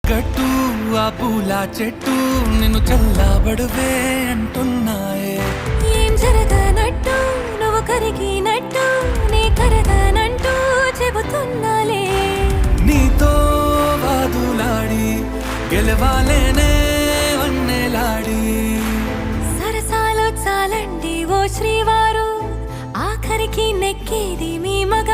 గట్టు ఆ పూల చెట్టు నిన్ను చల్లబడువే అంటున్నాయే. ఏం జరగనట్టు నువ్వు కరిగినట్టు నీ కరగనంటూ చెబుతున్నాలే. నీతో వాదులాడి గెలవాలేనే వన్నెలాడి. సరసాలు చాలండి ఓ శ్రీవారు, ఆఖరికి నెక్కేది మీ మగ